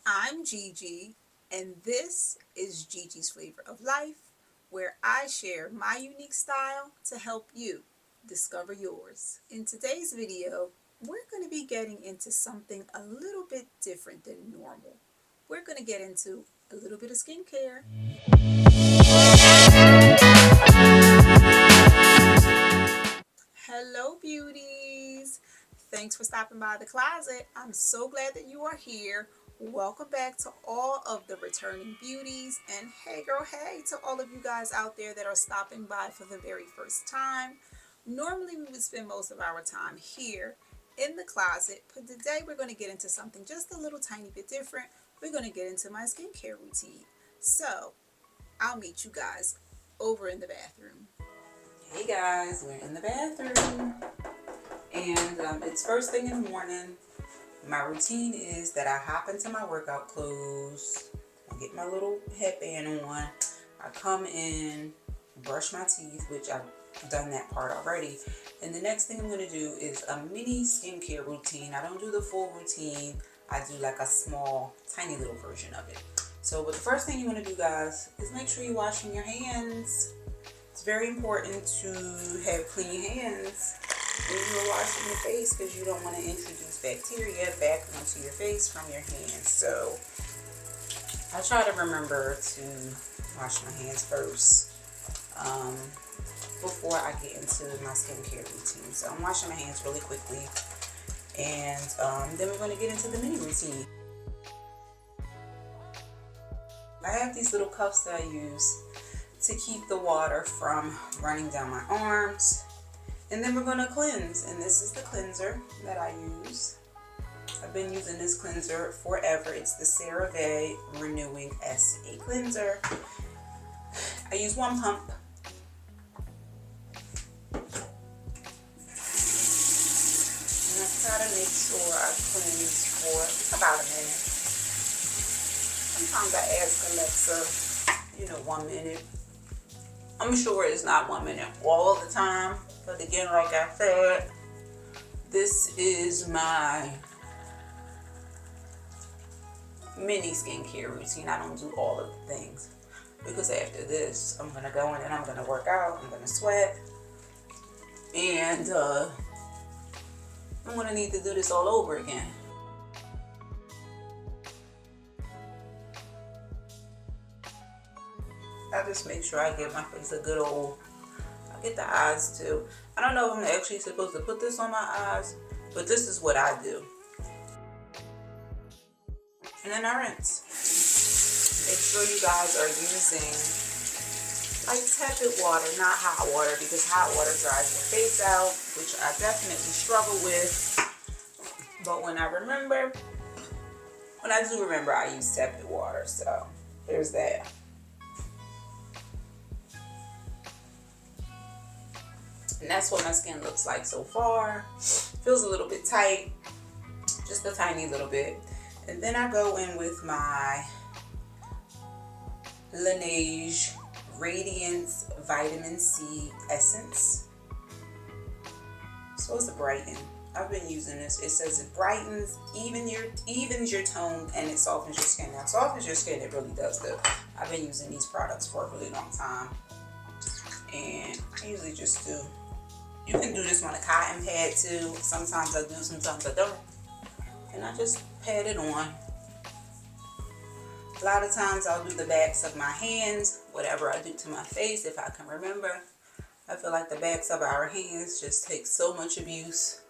I'm Gigi, and this is Gigi's Flavor of Life, where I share my unique style to help you discover yours. In today's video, we're going to be getting into something a little bit different than normal. We're going to get into a little bit of skincare. Hello, beauties. Thanks for stopping by the closet. I'm so glad that you are here. Welcome back to all of the returning beauties. And hey, girl, hey to all of you guys out there that are stopping by for the very first time. Normally, we would spend most of our time here in the closet, but today we're going to get into something just a little tiny bit different. We're going to get into my skincare routine. So, I'll meet you guys over in the bathroom. Hey guys, we're in the bathroom and it's first thing in the morning. My routine is that I hop into my workout clothes, I get my little headband on, I come in, brush my teeth, which I've done that part already, and the next thing I'm going to do is a mini skincare routine. I don't do the full routine, I do like a small, tiny little version of it. But the first thing you want to do, guys, is make sure you're washing your hands. It's very important to have clean hands when you're washing your face because you don't want to introduce bacteria back onto your face from your hands. So I try to remember to wash my hands first before I get into my skincare routine. So I'm washing my hands really quickly, and then we're going to get into the mini routine. I have these little cuffs that I use to keep the water from running down my arms. And then we're going to cleanse, and this is the cleanser that I use. I've been using this cleanser forever. It's the CeraVe Renewing SA Cleanser. I use one pump. And I try to make sure I cleanse for about a minute. Sometimes I ask Alexa, 1 minute. I'm sure it's not 1 minute all the time, but again, like I said, this is my mini skincare routine. I don't do all of the things because after this, I'm gonna go in and I'm gonna work out. I'm gonna sweat, and I'm gonna need to do this all over again. I just make sure I give my face a good old, I get the eyes too. I don't know if I'm actually supposed to put this on my eyes, but this is what I do. And then I rinse. Make sure you guys are using like tepid water, not hot water, because hot water dries your face out, which I definitely struggle with. But when I do remember, I use tepid water, so there's that. And that's what my skin looks like so far. Feels a little bit tight, just a tiny little bit. And then I go in with my LeNeige Radiance Vitamin C Essence. So it's a brighten. I've been using this. It says it brightens, evens your tone, and it softens your skin. Now, softens your skin, it really does though. I've been using these products for a really long time, and I usually just do. You can do this on a cotton pad too. Sometimes I do, sometimes I don't. And I just pat it on. A lot of times I'll do the backs of my hands, whatever I do to my face, if I can remember. I feel like the backs of our hands just take so much abuse.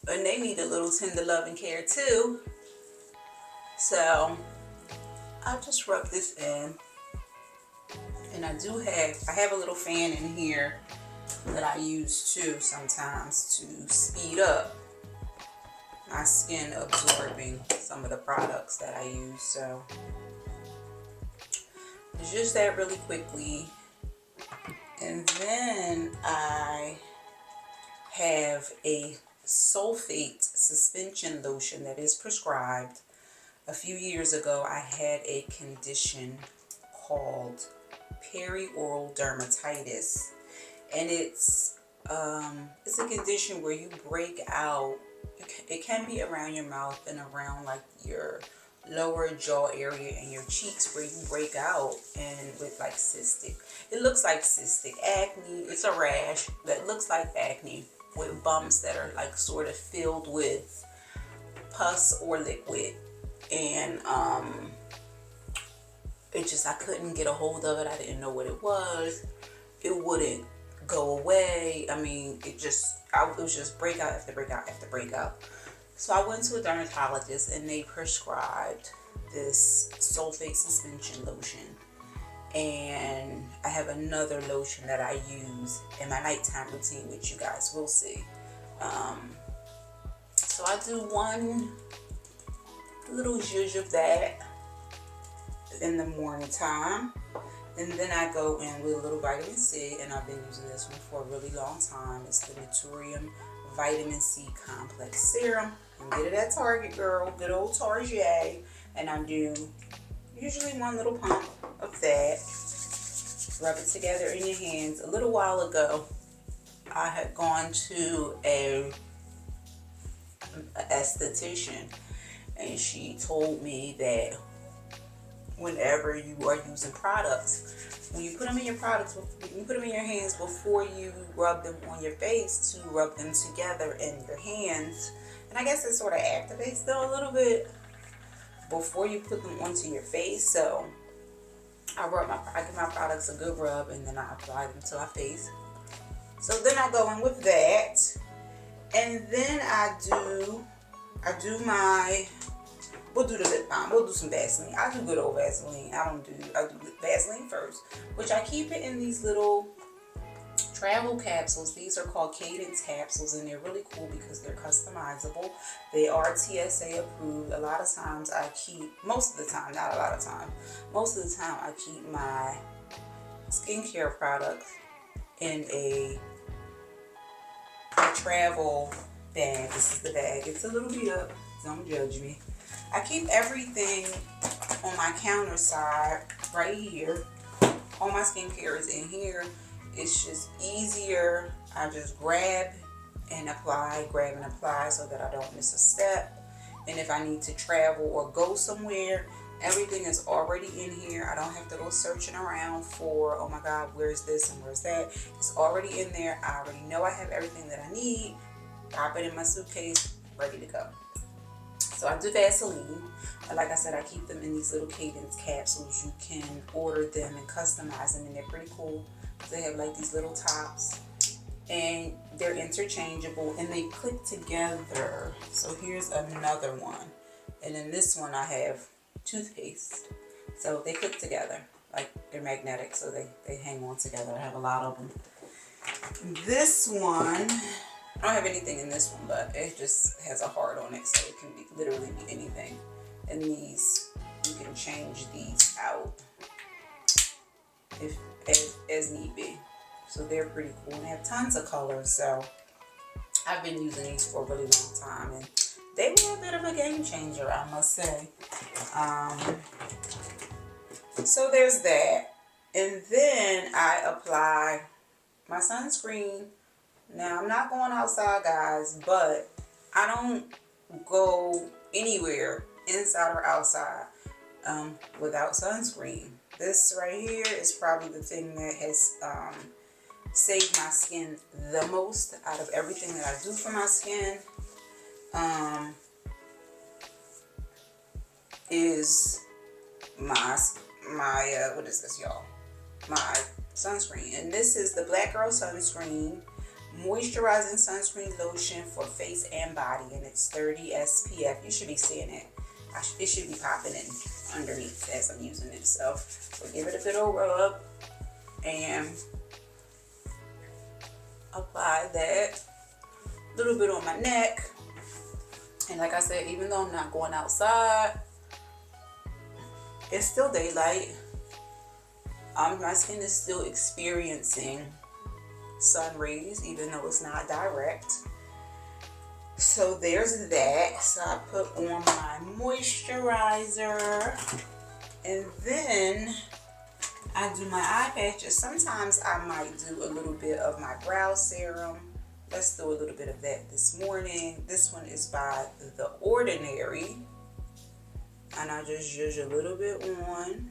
And they need a little tender love and care too. So I'll just rub this in. And I have a little fan in here that I use too sometimes to speed up my skin absorbing some of the products that I use. So it's just that really quickly. And then I have a sulfate suspension lotion that is prescribed. A few years ago, I had a condition called perioral dermatitis, and it's a condition where you break out. It can be around your mouth and around like your lower jaw area and your cheeks where you break out and with like cystic. It looks like cystic acne. It's a rash that looks like acne with bumps that are like sort of filled with pus or liquid. And it just, I couldn't get a hold of it. I didn't know what it was. It wouldn't go away. I mean, it was just breakout after breakout after breakout. So I went to a dermatologist and they prescribed this sulfate suspension lotion. And I have another lotion that I use in my nighttime routine, which you guys will see. So I do one little zhuzh of that in the morning time. And then I go in with a little vitamin C, and I've been using this one for a really long time. It's the Naturium Vitamin C Complex Serum. You can get it at Target, girl. Good old Target. And I do usually one little pump of that. Rub it together in your hands. A little while ago, I had gone to an Aesthetician, and she told me that whenever you are using products, when you put them in your products, you put them in your hands before you rub them on your face, to rub them together in your hands. And I guess it sort of activates them a little bit before you put them onto your face. So I give my products a good rub, and then I apply them to my face. So then I go in with that, and then we'll do the lip balm. We'll do some Vaseline. I do good old Vaseline. I do Vaseline first, which I keep it in these little travel capsules. These are called Cadence Capsules, and they're really cool because they're customizable. They are TSA approved. Most of the time I keep my skincare products in a travel bag. This is the bag. It's a little beat up. Don't judge me. I keep everything on my counter side right here. All my skincare is in here. It's just easier. I just grab and apply so that I don't miss a step. And if I need to travel or go somewhere, everything is already in here. I don't have to go searching around for, oh my God, where's this and where's that. It's already in there. I already know I have everything that I need. Pop it in my suitcase, ready to go. So I do Vaseline. Like I said, I keep them in these little Cadence capsules. You can order them and customize them, and they're pretty cool. They have like these little tops, and they're interchangeable, and they click together. So here's another one. And in this one I have toothpaste. So they click together. Like, they're magnetic, so they hang on together. I have a lot of them. This one, I don't have anything in this one, but it just has a heart on it, so it can literally be anything. And these, you can change these out if as need be. So they're pretty cool, and they have tons of colors. So I've been using these for a really long time, and they were a bit of a game changer, I must say. So there's that. And then I apply my sunscreen. Now, I'm not going outside, guys, but I don't go anywhere, inside or outside, without sunscreen. This right here is probably the thing that has saved my skin the most out of everything that I do for my skin. Is my what is this, y'all? My sunscreen. And this is the Black Girl Sunscreen Moisturizing Sunscreen Lotion for Face and Body, and it's 30 SPF. You should be seeing it. It should be popping in underneath as I'm using it. So we'll give it a good old rub and apply that a little bit on my neck. And like I said, even though I'm not going outside, it's still daylight. My skin is still experiencing sun rays, even though it's not direct. So there's that. So I put on my moisturizer, and then I do my eye patches. Sometimes I might do a little bit of my brow serum. Let's do a little bit of that this morning. This one is by The Ordinary. And I just zhuzh a little bit on,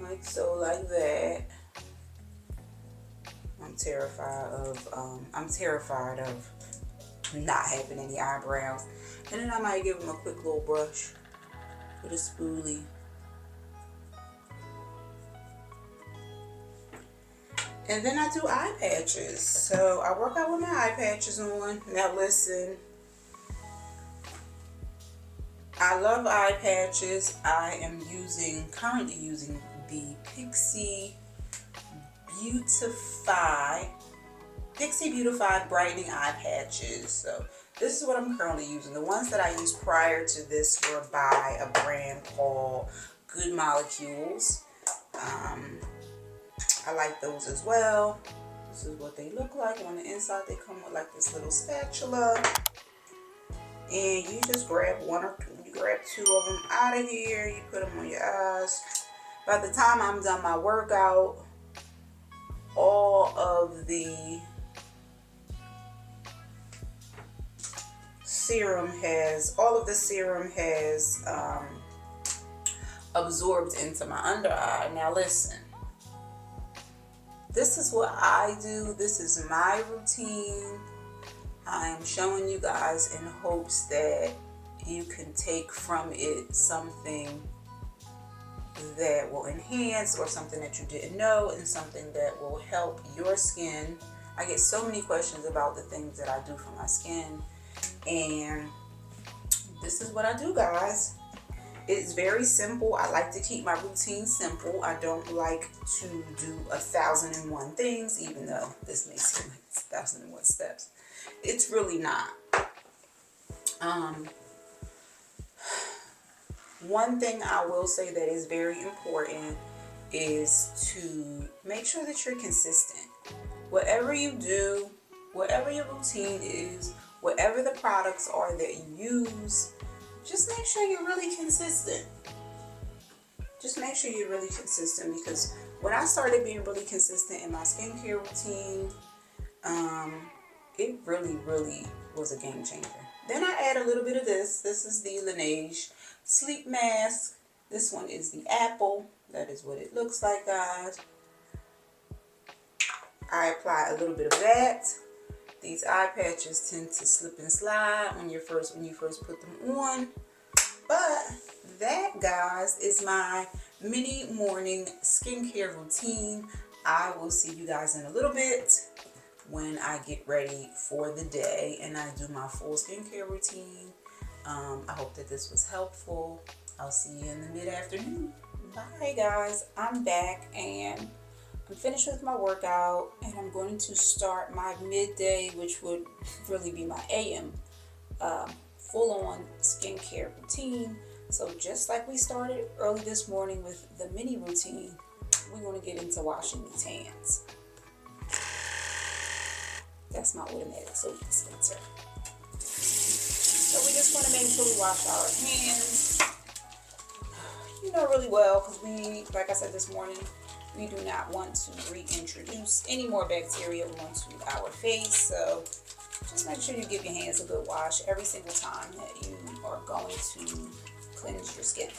like so, like that. I'm terrified of not having any eyebrows. And then I might give them a quick little brush with a spoolie. And then I do eye patches. So I work out with my eye patches on. Now listen, I love eye patches. I am currently using the Pixie Beautify Brightening Eye Patches. So this is what I'm currently using. The ones that I used prior to this were by a brand called Good Molecules. I like those as well. This is what they look like. On the inside they come with like this little spatula. And you just grab two of them out of here. You put them on your eyes. By the time I'm done my workout, all of the serum has absorbed into my under eye. Now listen, this is what I do. This is my routine. I am showing you guys in hopes that you can take from it something that will enhance, or something that you didn't know, and something that will help your skin. I get so many questions about the things that I do for my skin, and this is what I do, guys. It's very simple. I like to keep my routine simple. I don't like to do 1,001 things, even though this may seem like it's 1,001 steps. It's really not. One thing I will say that is very important is to make sure that you're consistent. Whatever you do, whatever your routine is, whatever the products are that you use, just make sure you're really consistent. Just make sure you're really consistent, because when I started being really consistent in my skincare routine, it really was a game changer. Then I add a little bit of this. This is the LeNeige Sleep Mask. This one is the apple. That is what it looks like, guys. I apply a little bit of that. These eye patches tend to slip and slide when you first put them on. But that, guys, is my mini morning skincare routine. I will see you guys in a little bit when I get ready for the day and I do my full skincare routine. I hope that this was helpful. I'll see you in the mid-afternoon. Bye, guys. I'm back and I'm finished with my workout, and I'm going to start my midday, which would really be my AM, full-on skincare routine. So just like we started early this morning with the mini routine, we're going to get into washing these hands. That's my automatic soap dispenser. So we just want to make sure we wash our hands, really well, because we, like I said this morning, we do not want to reintroduce any more bacteria onto our face. So just make sure you give your hands a good wash every single time that you are going to cleanse your skin.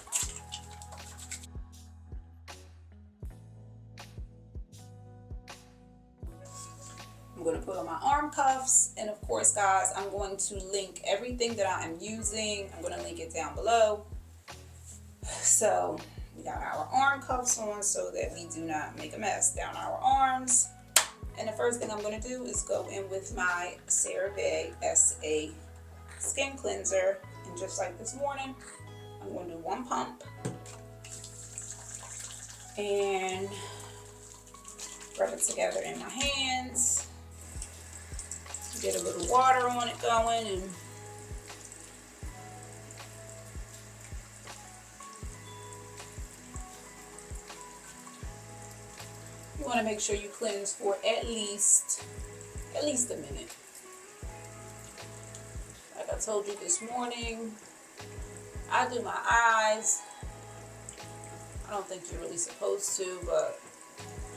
I'm going to put on my arm cuffs, and of course, guys, I'm going to link everything that I am using. I'm going to link it down below. So we got our arm cuffs on so that we do not make a mess down our arms. And the first thing I'm going to do is go in with my CeraVe SA skin cleanser. And just like this morning, I'm going to do one pump and rub it together in my hands. Get a little water on it going, and you want to make sure you cleanse for at least a minute. Like I told you this morning, I do my eyes. I don't think you're really supposed to, but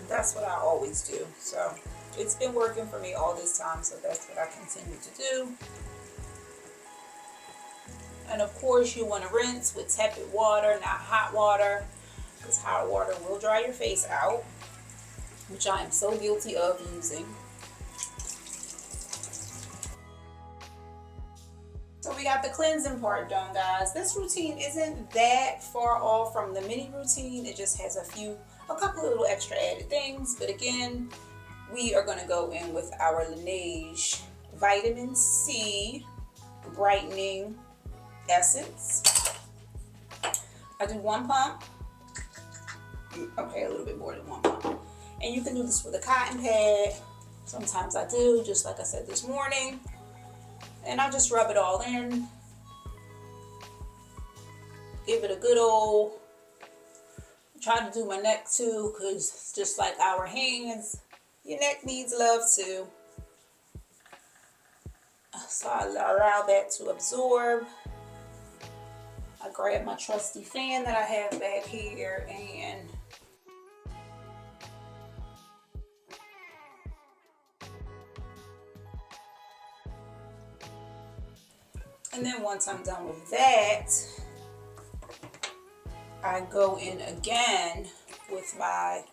that's what I always do. So it's been working for me all this time, so that's what I continue to do. And of course you want to rinse with tepid water, not hot water, because hot water will dry your face out, which I am so guilty of using. So we got the cleansing part done, guys. This routine isn't that far off from the mini routine. It just has a couple of little extra added things. But again, we are going to go in with our LeNeige Vitamin C Brightening Essence. I do 1 pump. Okay, a little bit more than 1 pump. And you can do this with a cotton pad. Sometimes I do, just like I said this morning. And I just rub it all in. Give it a good old, try to do my neck too, because just like our hands, your neck needs love too. So I allow that to absorb. I grab my trusty fan that I have back here and then once I'm done with that, I go in again with my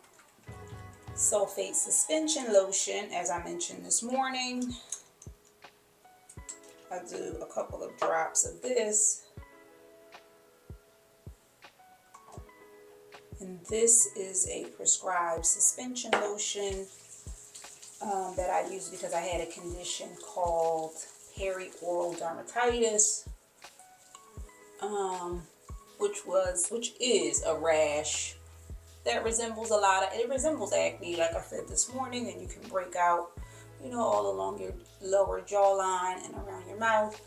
sulfate suspension lotion, as I mentioned this morning. I do a couple of drops of this. And this is a prescribed suspension lotion that I use because I had a condition called perioral dermatitis, which is a rash that resembles acne, like I said this morning, and you can break out, all along your lower jawline and around your mouth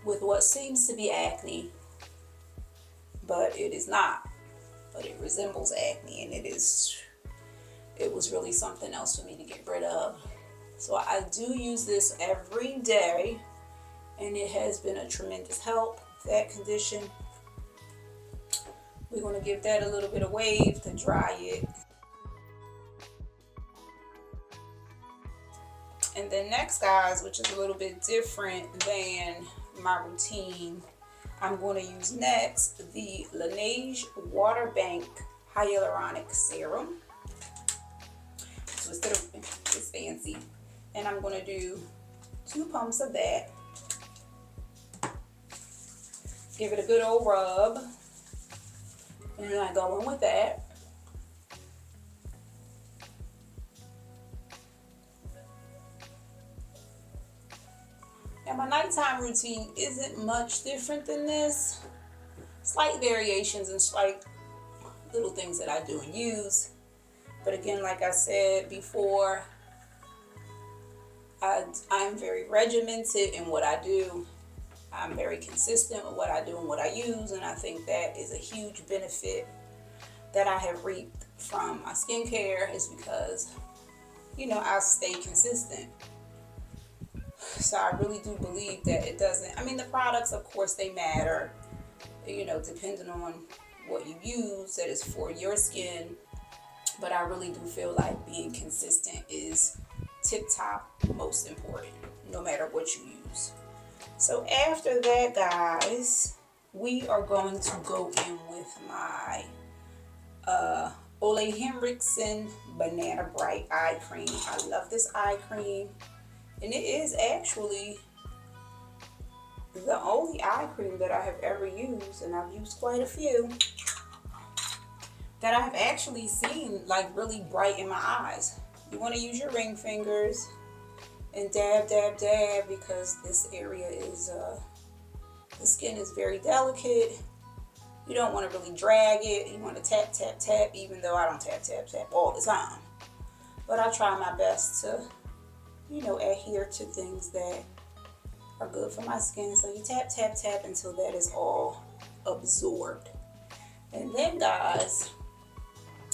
with what seems to be acne, but it is not. But it resembles acne, and it was really something else for me to get rid of. So I do use this every day, and it has been a tremendous help with that condition. We're going to give that a little bit of wave to dry it. And then next, guys, which is a little bit different than my routine, I'm going to use next the LeNeige Water Bank Hyaluronic Serum. So it's fancy. And I'm going to do 2 pumps of that. Give it a good old rub. And then I go in with that. And my nighttime routine isn't much different than this. Slight variations and slight little things that I do and use. But again, like I said before, I'm very regimented in what I do. I'm very consistent with what I do and what I use, and I think that is a huge benefit that I have reaped from my skincare, is because, I stay consistent. So I really do believe that it doesn't, the products, of course, they matter, depending on what you use that is for your skin. But I really do feel like being consistent is tip-top most important, no matter what you use. So after that, guys, we are going to go in with my Ole Henriksen Banana Bright Eye Cream. I love this eye cream. And it is actually the only eye cream that I have ever used, and I've used quite a few, that I've actually seen like really brighten my eyes. You want to use your ring fingers and dab, dab, dab, because this area is, the skin is very delicate. You don't want to really drag it. You want to tap, tap, tap, even though I don't tap, tap, tap all the time. But I try my best to, adhere to things that are good for my skin. So you tap, tap, tap until that is all absorbed. And then, guys,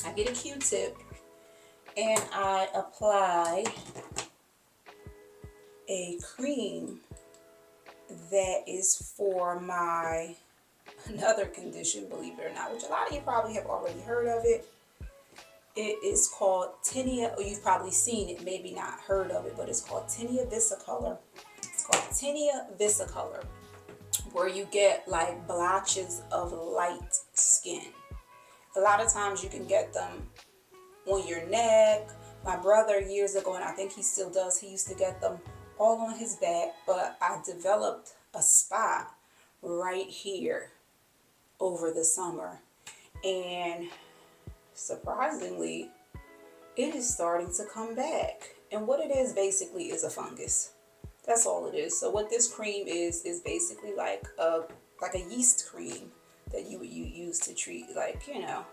I get a Q-tip and I apply a cream that is for my another condition, believe it or not, which a lot of you probably have already heard of it. It is called tinea, or you've probably seen it, maybe not heard of it, but it's called tinea vesicolor. It's called tinea vesicolor, where you get like blotches of light skin. A lot of times you can get them on your neck. My brother years ago, and I think he still does, he used to get them all on his back, but I developed a spot right here over the summer, and surprisingly it is starting to come back. And what it is basically is a fungus. That's all it is. So what this cream is basically like a yeast cream that you use to treat, like, you know,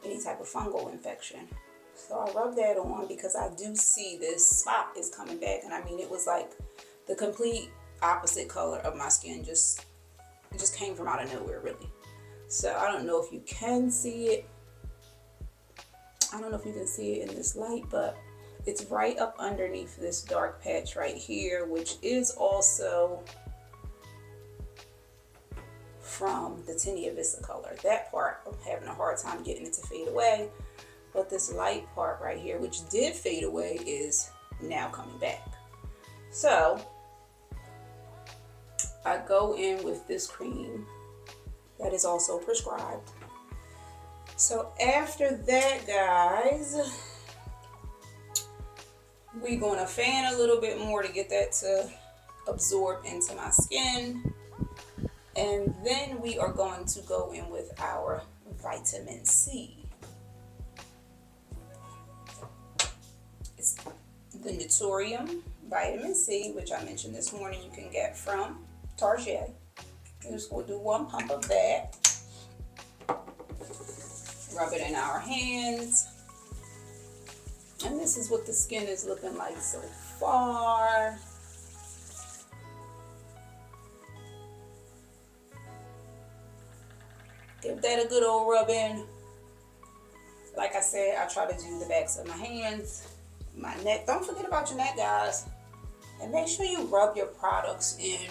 any type of fungal infection. So I rub that on because I do see this spot is coming back. And I mean, it was like the complete opposite color of my skin. It just came from out of nowhere, really. So I don't know if you can see it. I don't know if you can see it in this light, but it's right up underneath this dark patch right here, which is also from the Tinea Vista color. That part, I'm having a hard time getting it to fade away. But this light part right here, which did fade away, is now coming back. So I go in with this cream that is also prescribed. So after that, guys, we're going to fan a little bit more to get that to absorb into my skin. And then we are going to go in with our vitamin C. It's the Naturium Vitamin C, which I mentioned this morning you can get from Target. We're just going to do 1 pump of that. Rub it in our hands. And this is what the skin is looking like so far. Give that a good old rub in. Like I said, I try to do the backs of my hands, my neck. Don't forget about your neck, guys. And make sure you rub your products in.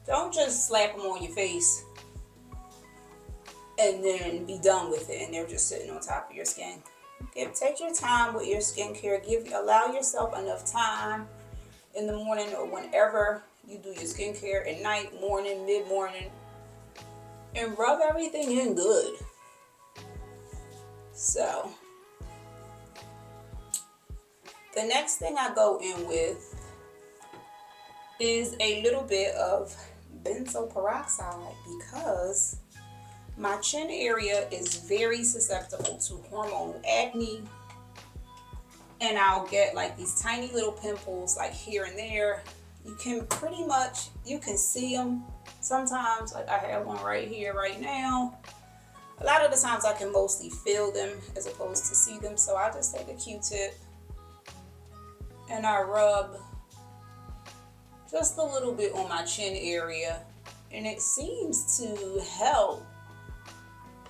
Don't just slap them on your face and then be done with it and they're just sitting on top of your skin. Take your time with your skincare. Allow yourself enough time in the morning or whenever you do your skincare, at night, morning, mid-morning, and rub everything in good. So the next thing I go in with is a little bit of benzoyl peroxide because my chin area is very susceptible to hormonal acne, and I'll get like these tiny little pimples like here and there. You can see them sometimes. Like I have one right here right now. A lot of the times I can mostly feel them as opposed to see them. So I just take a Q-tip and I rub just a little bit on my chin area, and it seems to help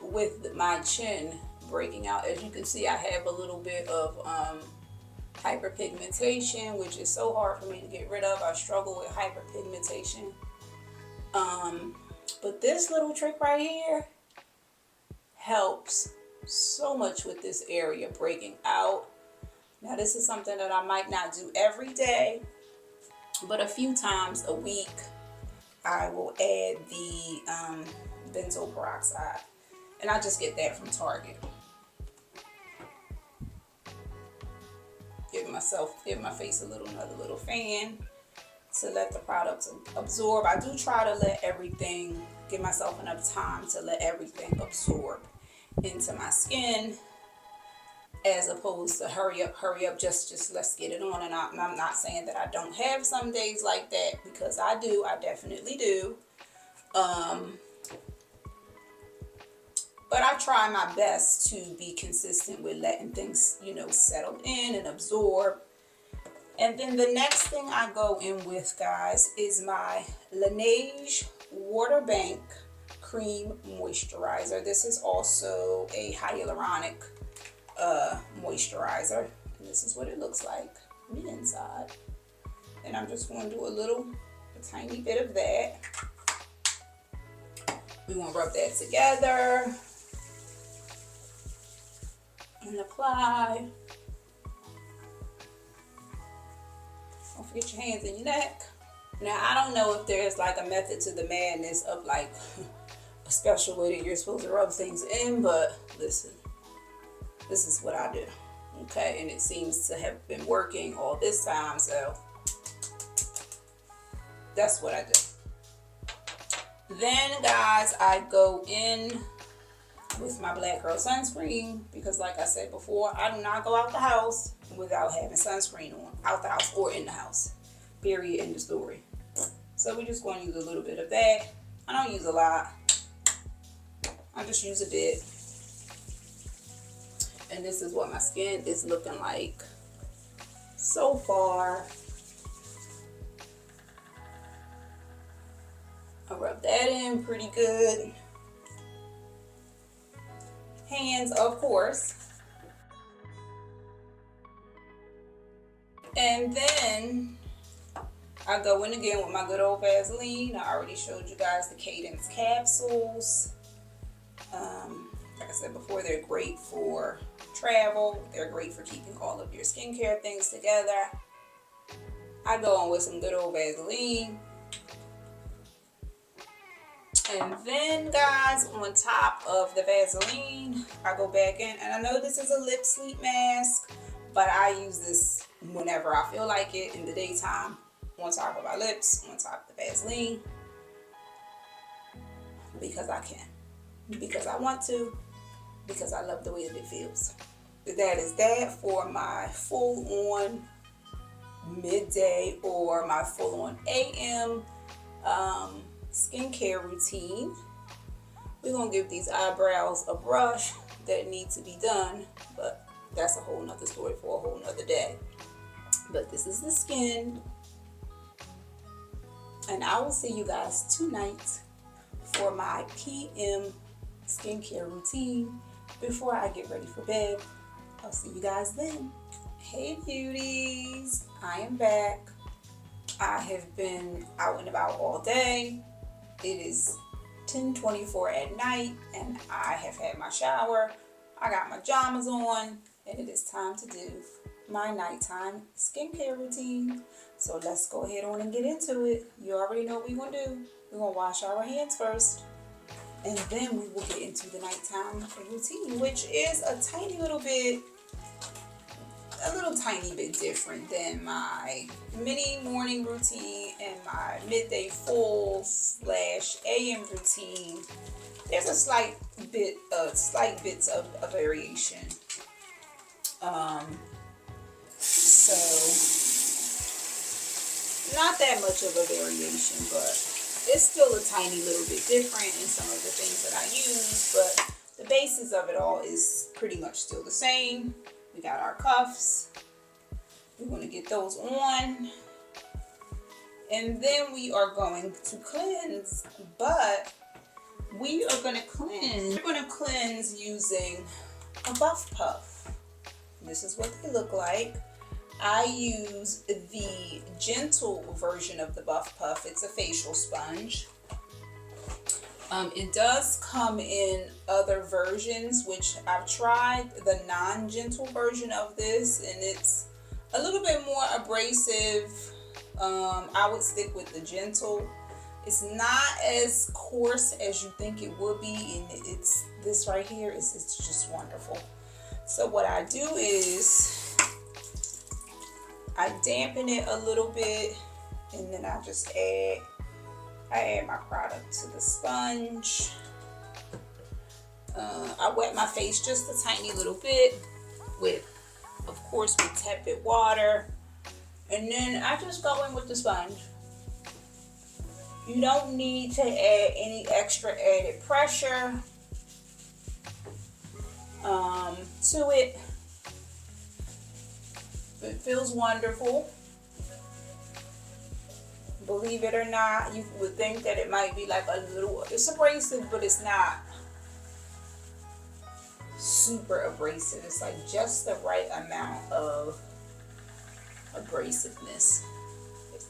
with my chin breaking out. As you can see, I have a little bit of hyperpigmentation, which is so hard for me to get rid of. I struggle with hyperpigmentation. But this little trick right here helps so much with this area breaking out. Now, this is something that I might not do every day, but a few times a week I will add the benzoyl peroxide. And I just get that from Target. Give my face another little fan to let the products absorb. I do try to give myself enough time to let everything absorb into my skin, as opposed to hurry up, just let's get it on. And I'm not saying that I don't have some days like that, because I definitely do. But I try my best to be consistent with letting things, settle in and absorb. And then the next thing I go in with, guys, is my LeNeige Water Bank Cream Moisturizer. This is also a hyaluronic moisturizer. And this is what it looks like on the inside. And I'm just going to do a tiny bit of that. We want to rub that together and apply. Don't forget your hands and your neck. Now, I don't know if there's like a method to the madness of like a special way that you're supposed to rub things in, but listen, this is what I do. Okay, and it seems to have been working all this time, so that's what I do. Then, guys, I go in with my Black Girl sunscreen because, like I said before, I do not go out the house without having sunscreen on, out the house or in the house. Period. End of story. So we're just going to use a little bit of that. I don't use a lot. I just use a bit. And this is what my skin is looking like so far. I rub that in pretty good. Hands, of course. And then I go in again with my good old Vaseline. I already showed you guys the Cadence Capsules. Like I said before, they're great for travel. They're great for keeping all of your skincare things together. I go on with some good old Vaseline. And then, guys, on top of the Vaseline, I go back in. And I know this is a lip sleep mask, but I use this whenever I feel like it in the daytime. On top of my lips, on top of the Vaseline. Because I can. Because I want to. Because I love the way that it feels. That is that for my full-on midday or my full-on AM skincare routine. We're going to give these eyebrows a brush that need to be done, but that's a whole nother story for a whole nother day. But this is the skin, and I will see you guys tonight for my PM skincare routine before I get ready for bed. I'll see you guys then. Hey beauties, I am back. I have been out and about all day. It is 10:24 at night and I have had my shower. I got my pajamas on and it is time to do my nighttime skincare routine. So let's go ahead on and get into it. You already know what we're going to do. We're going to wash our hands first. And then we will get into the nighttime routine, which is a tiny little bit different than my mini morning routine and my midday full / AM routine. There's a slight bits of a variation. So not that much of a variation, but it's still a tiny little bit different in some of the things that I use, but the basis of it all is pretty much still the same. We got our cuffs. We're going to get those on. And then we are going to cleanse, but we are going to cleanse. We're going to cleanse using a buff puff. This is what they look like. I use the gentle version of the buff puff. It's a facial sponge. It does come in other versions, which I've tried the non-gentle version of this, and it's a little bit more abrasive. I would stick with the gentle. It's not as coarse as you think it would be, and it's this right here. It's just wonderful. So what I do is I dampen it a little bit, and then I just add my product to the sponge. I wet my face just a tiny little bit with tepid water, and then I just go in with the sponge. You don't need to add any extra added pressure to it. It feels wonderful. Believe it or not, you would think that it might be like it's abrasive, but it's not super abrasive. It's like just the right amount of abrasiveness,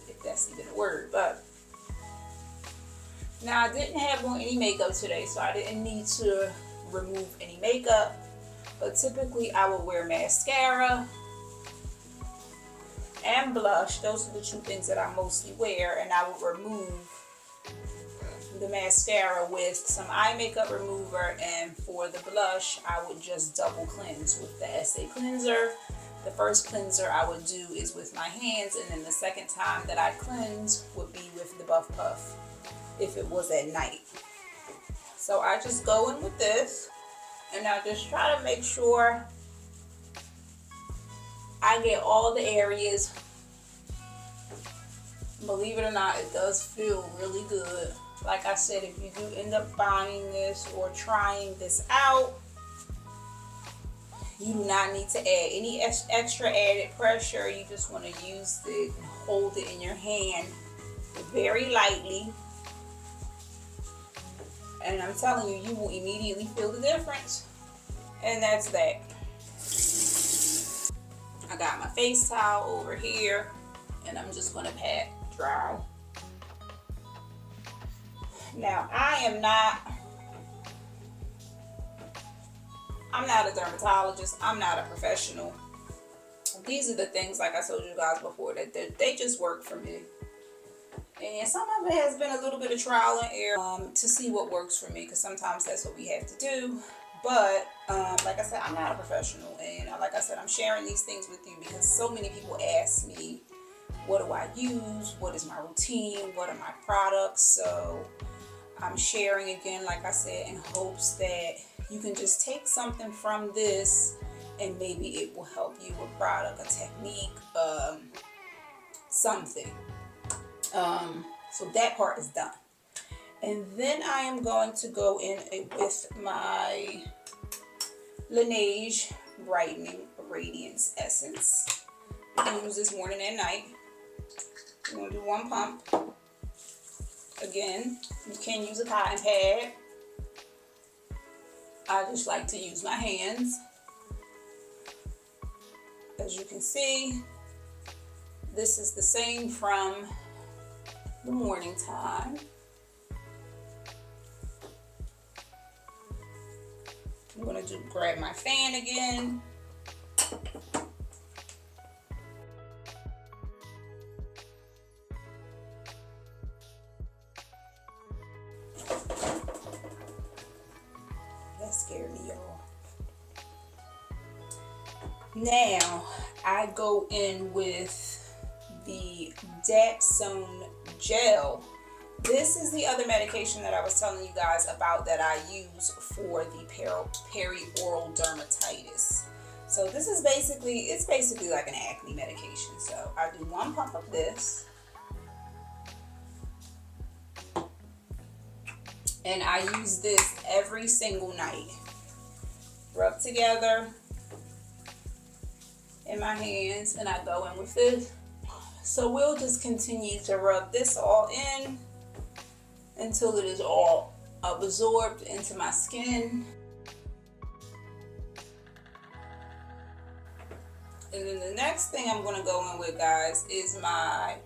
if that's even a word. But now I didn't have on any makeup today, so I didn't need to remove any makeup. But typically I would wear mascara and blush. Those are the two things that I mostly wear, and I will remove the mascara with some eye makeup remover, and for the blush I would just double cleanse with the Essay cleanser. The first cleanser I would do is with my hands, and then the second time that I cleanse would be with the Buff Puff if it was at night. So I just go in with this, and I just try to make sure I get all the areas. Believe it or not, it does feel really good. Like I said, if you do end up buying this or trying this out, you do not need to add any extra added pressure. You just want to use it and hold it in your hand very lightly. And I'm telling you, you will immediately feel the difference. And that's that. I got my face towel over here, and I'm just going to pat dry. Now, I'm not a dermatologist. I'm not a professional. These are the things, like I told you guys before, that they just work for me. And some of it has been a little bit of trial and error to see what works for me, because sometimes that's what we have to do. But like I said, I'm not a professional, and like I said, I'm sharing these things with you because so many people ask me, what do I use? What is my routine? What are my products? So I'm sharing again, like I said, in hopes that you can just take something from this and maybe it will help you, a product, a technique, something. So that part is done. And then I am going to go in with my LeNeige Brightening Radiance Essence. You can use this morning and night. You're going to do one pump. Again, you can use a cotton pad. I just like to use my hands. As you can see, this is the same from the morning time. I'm going to grab my fan again. That scared me, y'all. Now, I go in with the Dapsone Gel. This is the other medication that I was telling you guys about that I use for the perioral dermatitis. So this is basically like an acne medication. So I do one pump of this. And I use this every single night. Rub together in my hands, and I go in with this. So we'll just continue to rub this all in until it is all absorbed into my skin. And then the next thing I'm going to go in with, guys, is my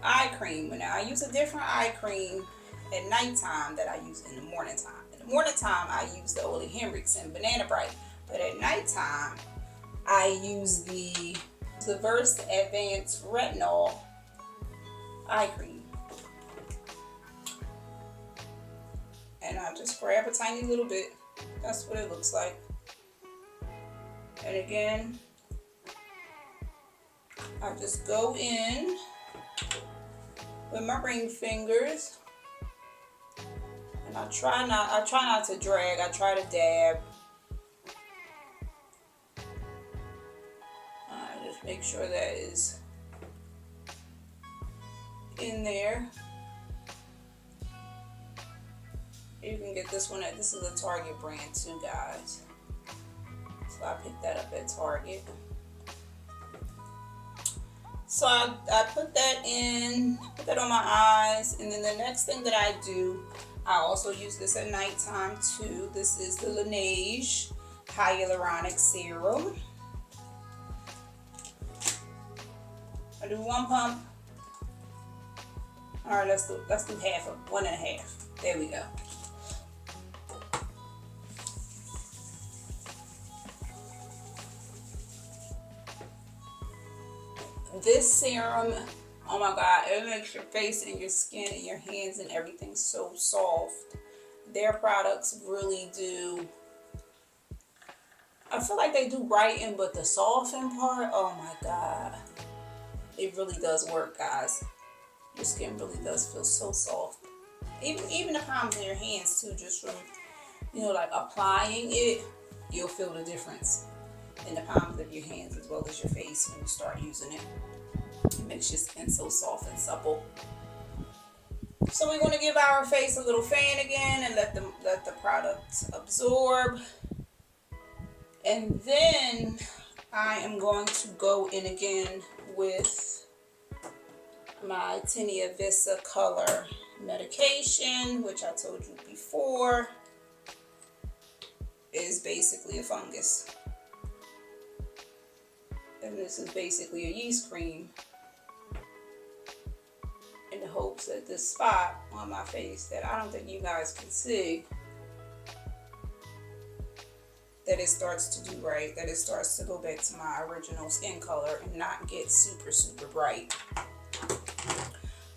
eye cream. Now, I use a different eye cream at nighttime that I use in the morning time. In the morning time, I use the Ole Henriksen and Banana Bright. But at nighttime, I use the Verse Advanced Retinol eye cream. And I just grab a tiny little bit. That's what it looks like. And again, I just go in with my ring fingers. And I try not to drag. I try to dab. Just make sure that is in there. You can get this one this is a Target brand too, guys. So I picked that up at Target. So I put that on my eyes, and then the next thing that I do, I also use this at nighttime too. This is the LeNeige Hyaluronic Serum. I do one pump. All right, let's do half of 1.5. There we go. This serum, oh my God, it makes your face and your skin and your hands and everything so soft. Their products really do, I feel like they do brighten, but the soften part, oh my God, it really does work, guys. Your skin really does feel so soft. Even the palms of your hands too, just from, like applying it, you'll feel the difference in the palms of your hands as well as your face when you start using it. It makes your skin so soft and supple. So we're going to give our face a little fan again and let the product absorb. And then I am going to go in again with my Tinea Vista Color medication, which I told you before is basically a fungus. And this is basically a yeast cream, in the hopes that this spot on my face that I don't think you guys can see, that it starts to do right, that it starts to go back to my original skin color and not get super, super bright.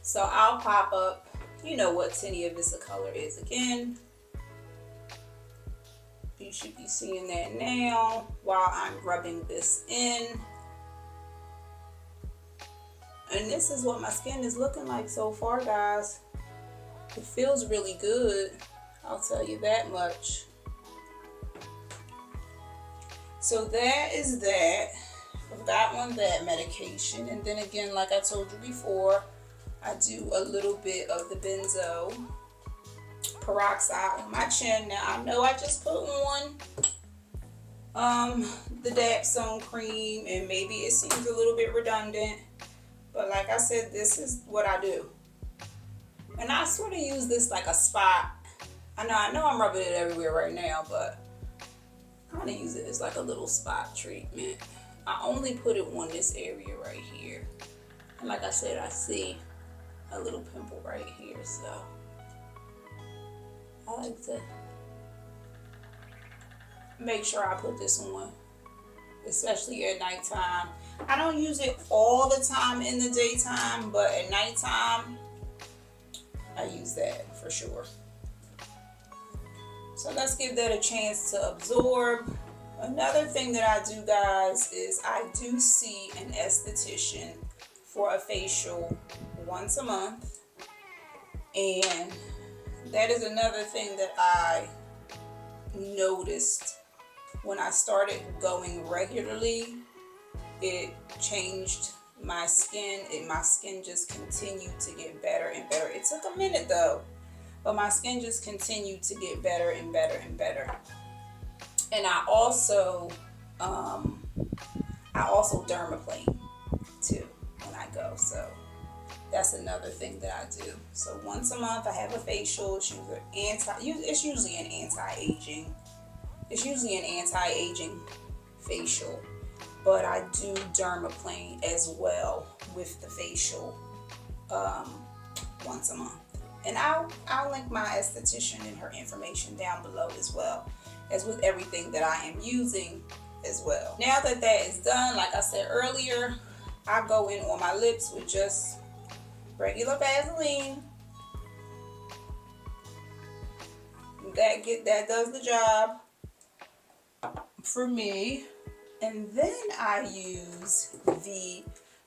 So I'll pop up, what Tinea Vista Color is again. You should be seeing that now while I'm rubbing this in. And this is what my skin is looking like so far, guys. It feels really good, I'll tell you that much. So that is that. I've got that medication. And then again, like I told you before, I do a little bit of the Benzoyl Peroxide on my chin. Now I know I just put on the Dapsone Cream, and maybe it seems a little bit redundant, but like I said, this is what I do. And I sort of use this like a spot. I know I'm rubbing it everywhere right now, but I kind of use it as like a little spot treatment. I only put it on this area right here. And like I said, I see a little pimple right here, so I like to make sure I put this on, especially at nighttime. I don't use it all the time in the daytime, but at nighttime, I use that for sure. So let's give that a chance to absorb. Another thing that I do, guys, is I do see an esthetician for a facial once a month. And that is another thing that I noticed when I started going regularly. It changed my skin, and my skin just continued to get better and better. It took a minute though, but my skin just continued to get better and better and better. And I also dermaplane too when I go. So that's another thing that I do. So once a month I have a facial. It's usually an anti-aging. It's usually an anti-aging facial, but I do dermaplane as well with the facial once a month. And I'll link my esthetician and her information down below, as well as with everything that I am using as well. Now that that is done, like I said earlier, I go in on my lips with just regular Vaseline. That does the job for me. And then I use the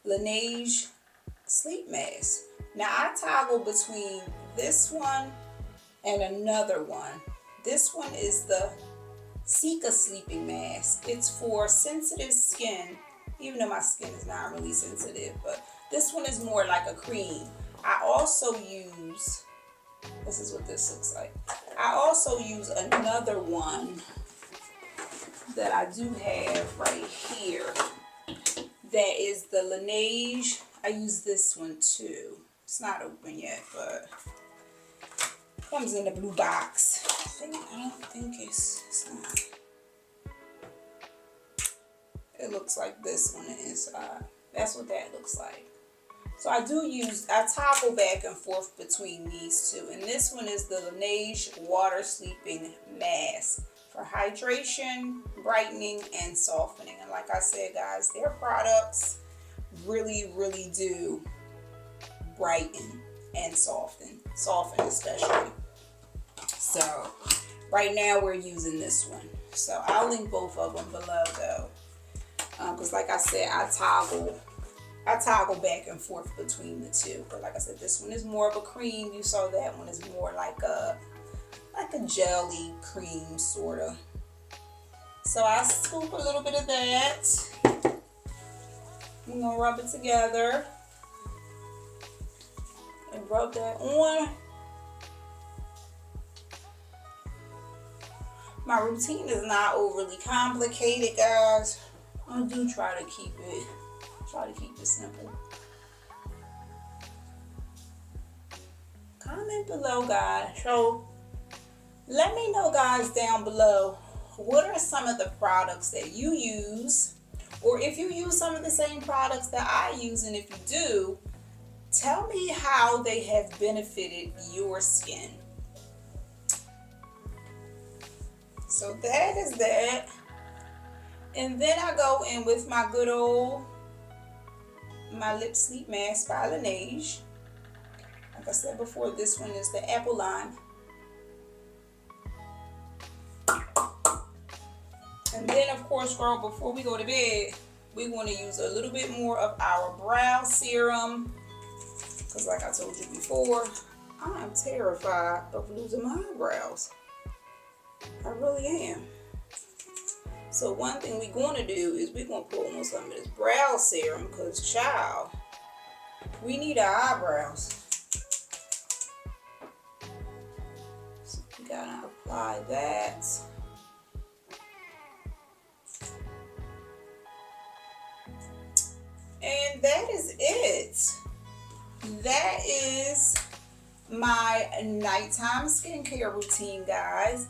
LeNeige sleep mask. Now I toggle between this one and another one. This one is the Cica sleeping mask. It's for sensitive skin, even though my skin is not really sensitive, but this one is more like a cream. I also use, this is what this looks like. I also use another one that I do have right here. That is the LeNeige. I use this one too. It's not open yet, but it comes in the blue box. I don't think it's not. It looks like this on the inside. That's what that looks like. So I toggle back and forth between these two. And this one is the LeNeige Water Sleeping Mask for hydration, brightening, and softening. And like I said, guys, their products really, really do brighten and soften especially. So right now we're using this one. So I'll link both of them below though. Because like I said, I toggle back and forth between the two. But like I said, this one is more of a cream. You saw that one is more like a jelly cream sort of. So I scoop a little bit of that. I'm gonna rub it together and rub that on. My routine is not overly complicated, guys. I do try to keep it simple. Comment below, guys. So let me know, guys, down below, what are some of the products that you use, or if you use some of the same products that I use, and if you do, tell me how they have benefited your skin. So that is that. And then I go in with my good old, my Lip Sleep Mask by LeNeige. Like I said before, this one is the apple lime. And then, of course, girl, before we go to bed, we want to use a little bit more of our brow serum. Because like I told you before, I am terrified of losing my eyebrows. I really am. So one thing we're going to do is we're going to put on some of this brow serum. Because, child, we need our eyebrows. So we got to apply that. And that is it. That is my nighttime skincare routine, guys.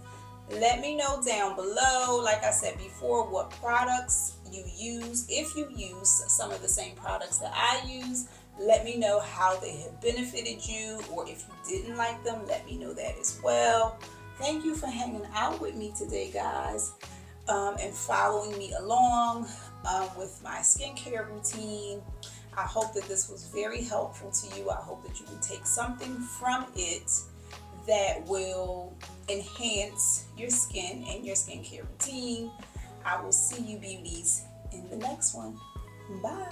Let me know down below, like I said before, what products you use. If you use some of the same products that I use, let me know how they have benefited you, or if you didn't like them, let me know that as well. Thank you for hanging out with me today, guys, and following me along with my skincare routine. I hope that this was very helpful to you. I hope that you can take something from it that will enhance your skin and your skincare routine. I will see you, beauties, in the next one. Bye.